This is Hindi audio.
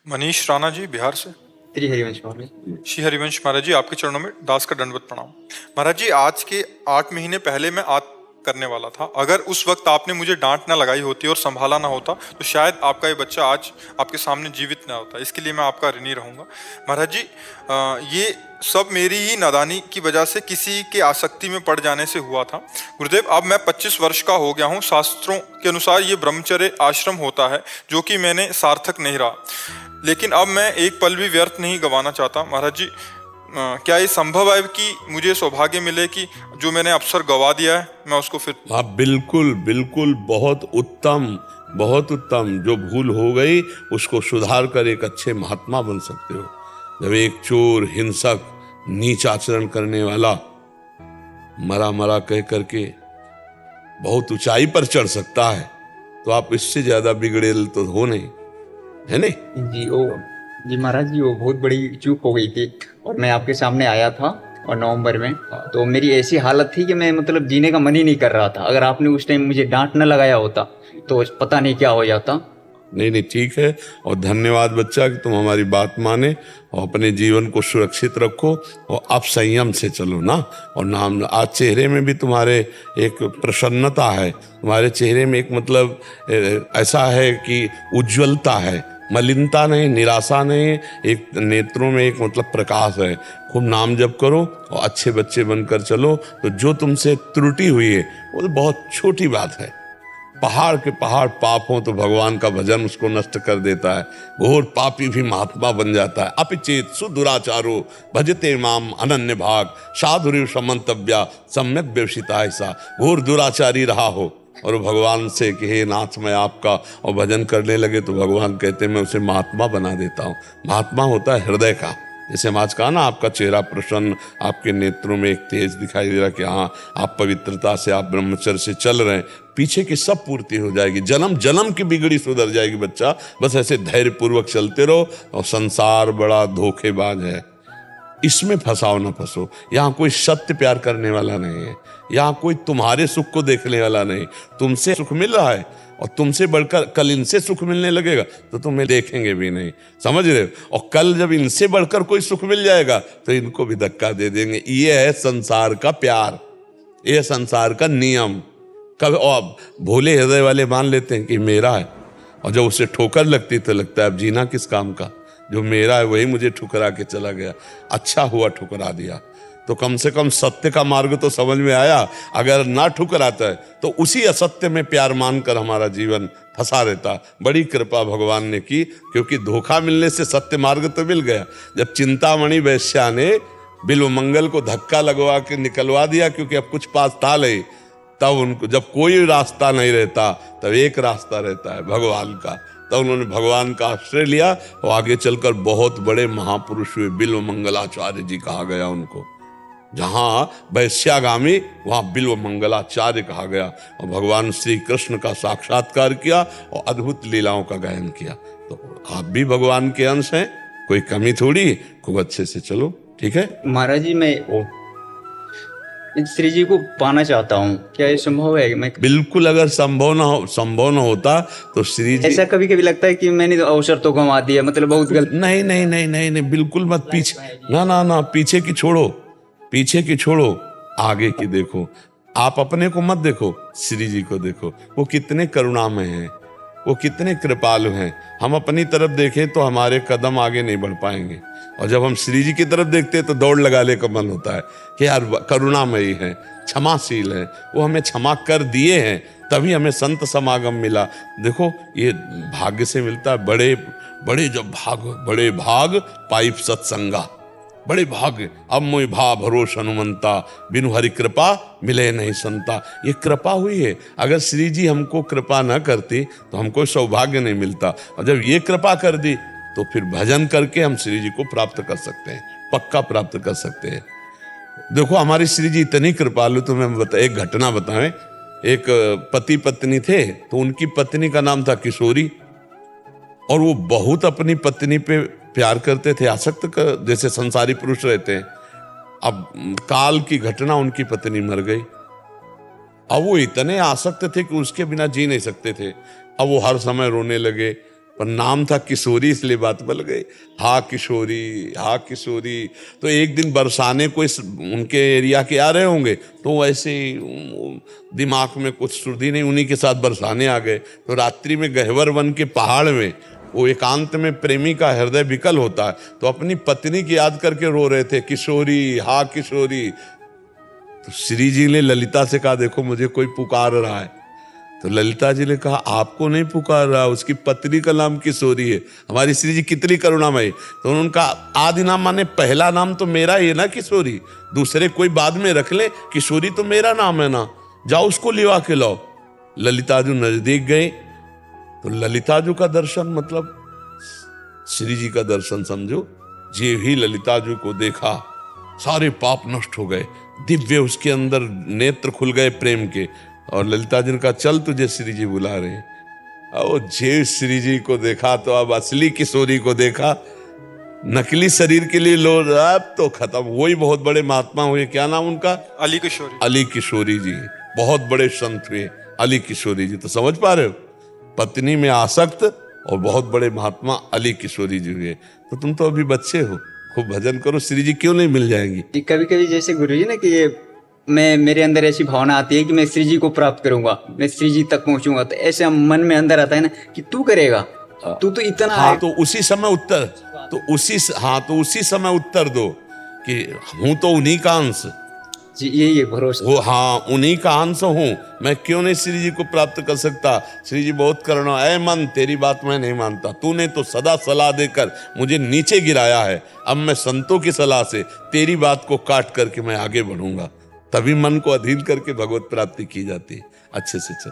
मनीष राणा जी, बिहार से। श्री हरिवंश महाराज। श्री हरिवंश महाराज जी, आपके चरणों में दास का दंडवत प्रणाम। महाराज जी, आज के 8 महीने पहले मैं आत्म करने वाला था। अगर उस वक्त आपने मुझे डांट ना लगाई होती और संभाला ना होता तो शायद आपका ये बच्चा आज आपके सामने जीवित ना होता। इसके लिए मैं आपका ऋणी रहूंगा। महाराज जी, ये सब मेरी ही नादानी की वजह से, किसी के आसक्ति में पड़ जाने से हुआ था। गुरुदेव, अब मैं 25 वर्ष का हो गया हूँ। शास्त्रों के अनुसार ये ब्रह्मचर्य आश्रम होता है, जो कि मैंने सार्थक नहीं रहा। लेकिन अब मैं एक पल भी व्यर्थ नहीं गंवाना चाहता। महाराज जी, क्या ये संभव है कि मुझे सौभाग्य मिले कि जो मैंने अवसर गवा दिया है मैं उसको फिर? हाँ, बिल्कुल बिल्कुल, बहुत उत्तम, बहुत उत्तम। जो भूल हो गई उसको सुधार कर एक अच्छे महात्मा बन सकते हो। जब एक चोर, हिंसक, नीच आचरण करने वाला मरा मरा कह करके बहुत ऊंचाई पर चढ़ सकता है, तो आप इससे ज्यादा बिगड़ेल तो हो नहीं, है नहीं? जी महाराज जी, वो बहुत बड़ी चूक हो गई थी। और मैं आपके सामने आया था और नवंबर में, तो मेरी ऐसी हालत थी कि मैं मतलब जीने का मन ही नहीं कर रहा था। अगर आपने उस टाइम मुझे डांट न लगाया होता तो पता नहीं क्या हो जाता। नहीं नहीं, ठीक है। और धन्यवाद बच्चा कि तुम हमारी बात माने और अपने जीवन को सुरक्षित रखो और आप संयम से चलो ना। और नाम आज चेहरे में भी तुम्हारे एक प्रसन्नता है, तुम्हारे चेहरे में एक मतलब ऐसा है कि उज्ज्वलता है, मलिनता नहीं, निराशा नहीं, एक नेत्रों में एक मतलब प्रकाश है। खूब नाम जप करो और अच्छे बच्चे बनकर चलो। तो जो तुमसे त्रुटि हुई है वो तो बहुत छोटी बात है। पहाड़ के पहाड़ पाप हो तो भगवान का भजन उसको नष्ट कर देता है। घोर पापी भी महात्मा बन जाता है। अपिचेत सुदुराचारो भजते माम अनन्य भाग साधुर्य समंतव्या सम्यक व्यवसिता। ऐसा घोर दुराचारी रहा हो और भगवान से कि हे नाथ मैं आपका, और भजन करने लगे तो भगवान कहते मैं उसे महात्मा बना देता हूँ। महात्मा होता है हृदय का। जैसे हम आज कहा ना, आपका चेहरा प्रसन्न, आपके नेत्रों में एक तेज दिखाई दे रहा कि हाँ आप पवित्रता से, आप ब्रह्मचर्य से चल रहे हैं। पीछे की सब पूर्ति हो जाएगी, जन्म जन्म की बिगड़ी सुधर जाएगी बच्चा। बस ऐसे धैर्य पूर्वक चलते रहो। और संसार बड़ा धोखेबाज है, इसमें फंसाओ ना फंसो। यहाँ कोई सत्य प्यार करने वाला नहीं है, यहाँ कोई तुम्हारे सुख को देखने वाला नहीं। तुमसे सुख मिल रहा है और तुमसे बढ़कर कल इनसे सुख मिलने लगेगा तो तुम्हें देखेंगे भी नहीं, समझ रहे हो? और कल जब इनसे बढ़कर कोई सुख मिल जाएगा तो इनको भी धक्का दे देंगे। ये है संसार का प्यार, ये संसार का नियम। कब और भोले हृदय वाले मान लेते हैं कि मेरा है, और जब उसे ठोकर लगती तो लगता है अब जीना किस काम का। जो मेरा है वही मुझे ठुकरा के चला गया, अच्छा हुआ ठुकरा दिया। तो कम से कम सत्य का मार्ग तो समझ में आया। अगर ना ठुकराता है तो उसी असत्य में प्यार मानकर हमारा जीवन फंसा रहता। बड़ी कृपा भगवान ने की, क्योंकि धोखा मिलने से सत्य मार्ग तो मिल गया। जब चिंतामणि वैश्या ने बिल्वमंगल को धक्का लगवा के निकलवा दिया, क्योंकि अब कुछ पास था नहीं, तब उनको जब कोई रास्ता नहीं रहता तब एक रास्ता रहता है भगवान का। तब उन्होंने भगवान का आश्रय लिया और आगे चलकर बहुत बड़े महापुरुष हुए। बिल्वमंगलाचार्य जी कहा गया उनको। जहां वैश्यागामी वहां बिल्वमंगलाचार्य कहा गया। और भगवान श्री कृष्ण का साक्षात्कार किया और अद्भुत लीलाओं का गायन किया। तो आप भी भगवान के अंश हैं, कोई कमी थोड़ी। खूब अच्छे से चलो, ठीक है महाराज जी, मैं श्री जी को पाना चाहता हूँ, क्या ये संभव है? मैं बिल्कुल, अगर संभव न होता तो श्री जी। ऐसा कभी कभी लगता है कि मैंने तो अवसर तो गंवा दिया, मतलब बहुत गलत। नहीं नहीं नहीं नहीं नहीं, बिल्कुल मत। पीछे ना ना ना, पीछे की छोड़ो, पीछे की छोड़ो, आगे की देखो। आप अपने को मत देखो, श्री जी को देखो। वो कितने करुणामय हैं, वो कितने कृपालु हैं। हम अपनी तरफ देखें तो हमारे कदम आगे नहीं बढ़ पाएंगे, और जब हम श्री जी की तरफ देखते हैं तो दौड़ लगाने का मन होता है कि यार करुणामयी है, क्षमाशील है, वो हमें क्षमा कर दिए हैं, तभी हमें संत समागम मिला। देखो ये भाग्य से मिलता है। बड़े बड़े जब बड़े भाग पाइप सत्संगा, बड़े भाग्य। अब मोहि भा भरोस हनुमंता, बिनु हरि कृपा मिले नहीं संता। ये कृपा हुई है। अगर श्री जी हमको कृपा न करती तो हमको सौभाग्य नहीं मिलता, और जब ये कृपा कर दी तो फिर भजन करके हम श्री जी को प्राप्त कर सकते हैं, पक्का प्राप्त कर सकते हैं। देखो हमारी श्री जी इतनी कृपालु। तुम्हें एक घटना बताएं। एक पति पत्नी थे, तो उनकी पत्नी का नाम था किशोरी, और वो बहुत अपनी पत्नी पे प्यार करते थे, आसक्त जैसे संसारी पुरुष रहते हैं। अब काल की घटना, उनकी पत्नी मर गई। अब वो इतने आसक्त थे कि उसके बिना जी नहीं सकते थे। अब वो हर समय रोने लगे, पर नाम था किशोरी, इसलिए बात बल गई। हाँ किशोरी, हाँ किशोरी। तो एक दिन बरसाने कोई उनके एरिया के आ रहे होंगे, तो वैसे ही दिमाग में कुछ सुर्धी नहीं, उन्हीं के साथ बरसाने आ गए। तो रात्रि में गहवर वन के पहाड़ में वो एकांत में प्रेमी का हृदय विकल होता है, तो अपनी पत्नी की याद करके रो रहे थे, किशोरी, हाँ किशोरी। तो श्री जी ने ललिता से कहा, देखो मुझे कोई पुकार रहा है। तो ललिता जी ने कहा, आपको नहीं पुकार रहा, उसकी पत्नी का नाम किशोरी है। हमारी श्री जी कितनी करुणामयी। तो उन्होंने कहा, आदि नाम माने पहला नाम तो मेरा ही है ना किशोरी, दूसरे कोई बाद में रख ले, किशोरी तो मेरा नाम है ना, जाओ उसको लिवा के लाओ। ललिता जी नजदीक गए, तो ललिता जी का दर्शन मतलब श्री जी का दर्शन समझो। जे ही ललिता जी को देखा, सारे पाप नष्ट हो गए, दिव्य उसके अंदर नेत्र खुल गए प्रेम के। और ललिता जी ने कहा, चल तुझे श्री जी बुला रहे हैं। और जे श्री जी को देखा तो अब असली किशोरी को देखा, नकली शरीर के लिए लो, अब तो खत्म। वही बहुत बड़े महात्मा हुए, क्या नाम उनका? अली किशोरी। अली किशोरी जी, बहुत बड़े संत हुए अली किशोरी जी। तो समझ पा रहे हो, पत्नी में आसक्त और बहुत बड़े महात्मा अली किशोरी जी हुए। तो तुम तो अभी बच्चे हो, खूब भजन करो, श्री जी क्यों नहीं मिल जाएंगी? कभी कभी जैसे गुरु जी ना कि ये मेरे अंदर ऐसी भावना आती है कि मैं श्री जी को प्राप्त करूंगा, मैं श्री जी तक पहुंचूंगा, तो ऐसे मन में अंदर आता है ना कि तू करेगा, तू तो इतना हाँ, तो उसी समय उत्तर, तो उसी समय उत्तर दो कि हूं तो उन्हीं का अंश जी, यही भरोसा। वो, हाँ उन्हीं का अंश हूं, मैं क्यों नहीं श्री जी को प्राप्त कर सकता? श्री जी बहुत करुणा, ऐ मन तेरी बात मैं नहीं मानता, तूने तो सदा सलाह देकर मुझे नीचे गिराया है, अब मैं संतों की सलाह से तेरी बात को काट करके मैं आगे बढ़ूंगा। तभी मन को अधीन करके भगवत प्राप्ति की जाती है। अच्छे से चल।